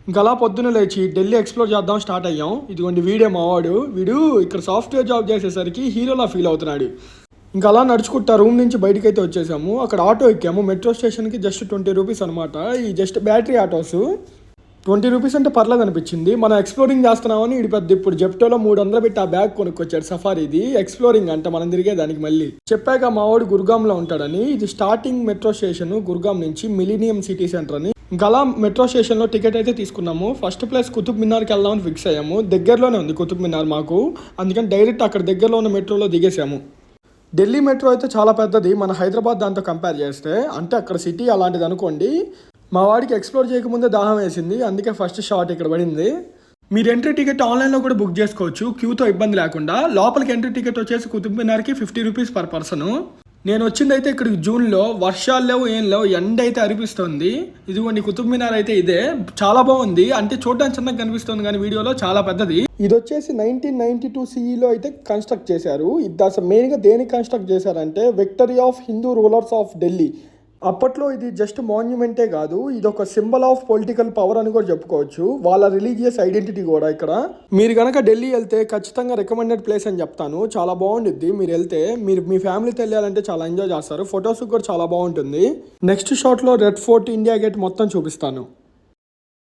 ఇంకా అలా పొద్దున్న లేచి ఢిల్లీ ఎక్స్ప్లోర్ చేద్దాం స్టార్ట్ అయ్యాం. ఇదిగోండి వీడే మావాడు. వీడు ఇక్కడ సాఫ్ట్వేర్ జాబ్ చేసేసరికి హీరోలా ఫీల్ అవుతున్నాడు. ఇంకా అలా నడుచుకుంటా రూమ్ నుంచి బయటకైతే వచ్చేసాము. అక్కడ ఆటో ఎక్కాము. మెట్రో స్టేషన్కి జస్ట్ 20 రూపీస్ అనమాట. ఈ జస్ట్ బ్యాటరీ ఆటోస్ 20 రూపీస్ అంటే పర్లేదు అనిపించింది. మనం ఎక్స్ప్లోరింగ్ చేస్తున్నామని ఇది పెద్ద ఇప్పుడు జెప్టోలో 300 పెట్టి ఆ బ్యాగ్ కొనుక్కొచ్చాడు. సఫారీది ఎక్స్ప్లోరింగ్ అంటే మనం తిరిగేదానికి. మళ్ళీ చెప్పాక మా వాడు గుర్గాంలో ఉంటాడని. ఇది స్టార్టింగ్ మెట్రో స్టేషన్ గుర్గాం నుంచి మిలీనియం సిటీ సెంటర్ అని. ఇంకా అలా మెట్రో స్టేషన్లో టికెట్ అయితే తీసుకున్నాము. ఫస్ట్ ప్లేస్ కుతుబ్ మినార్కి వెళ్దామని ఫిక్స్ అయ్యాము. దగ్గరలోనే ఉంది కుతుబ్ మినార్ మాకు. అందుకని డైరెక్ట్ అక్కడ దగ్గరలో ఉన్న మెట్రోలో దిగేసాము. ఢిల్లీ మెట్రో అయితే చాలా పెద్దది మన హైదరాబాద్ దాంతో కంపేర్ చేస్తే. అంటే అక్కడ సిటీ అలాంటిది అనుకోండి. మా వాడికి ఎక్స్ప్లోర్ చేయకముందే దాహం వేసింది. అందుకే ఫస్ట్ షాట్ ఇక్కడ పడింది. మీరు ఎంట్రీ టికెట్ ఆన్లైన్లో కూడా బుక్ చేసుకోవచ్చు క్యూతో ఇబ్బంది లేకుండా. లోపలికి ఎంట్రీ టికెట్ వచ్చేసి కుతుబ్ మినార్కి 50 రూపీస్ పర్ పర్సన్. నేను వచ్చిందైతే ఇక్కడికి జూన్లో, వర్షాలు లేవు ఏం లేవు, ఎండ అయితే అనిపిస్తుంది. ఇదిగోండి కుతుబ్ మినార్ అయితే ఇదే. చాలా బాగుంది. అంటే చూడడానికి చిన్నగా కనిపిస్తుంది కానీ వీడియోలో చాలా పెద్దది. ఇది వచ్చేసి 1992 CEలో అయితే కన్స్ట్రక్ట్ చేశారు. ఇది అసలు మెయిన్గా దేనికి కన్స్ట్రక్ట్ చేశారంటే victory of Hindu rulers of Delhi. అప్పట్లో ఇది జస్ట్ మాన్యుమెంటే కాదు, ఇది ఒక సింబల్ ఆఫ్ పొలిటికల్ పవర్ అని కూడా చెప్పుకోవచ్చు. వాళ్ళ రిలీజియస్ ఐడెంటిటీ కూడా ఇక్కడ. మీరు కనుక ఢిల్లీ వెళ్తే ఖచ్చితంగా రికమెండెడ్ ప్లేస్ అని చెప్తాను. చాలా బాగుంటుంది. మీరు వెళ్తే మీరు మీ ఫ్యామిలీతో వెళ్ళాలంటే చాలా ఎంజాయ్ చేస్తారు. ఫొటోస్ కూడా చాలా బాగుంటుంది. నెక్స్ట్ షాట్లో రెడ్ ఫోర్ట్, ఇండియా గేట్ మొత్తం చూపిస్తాను.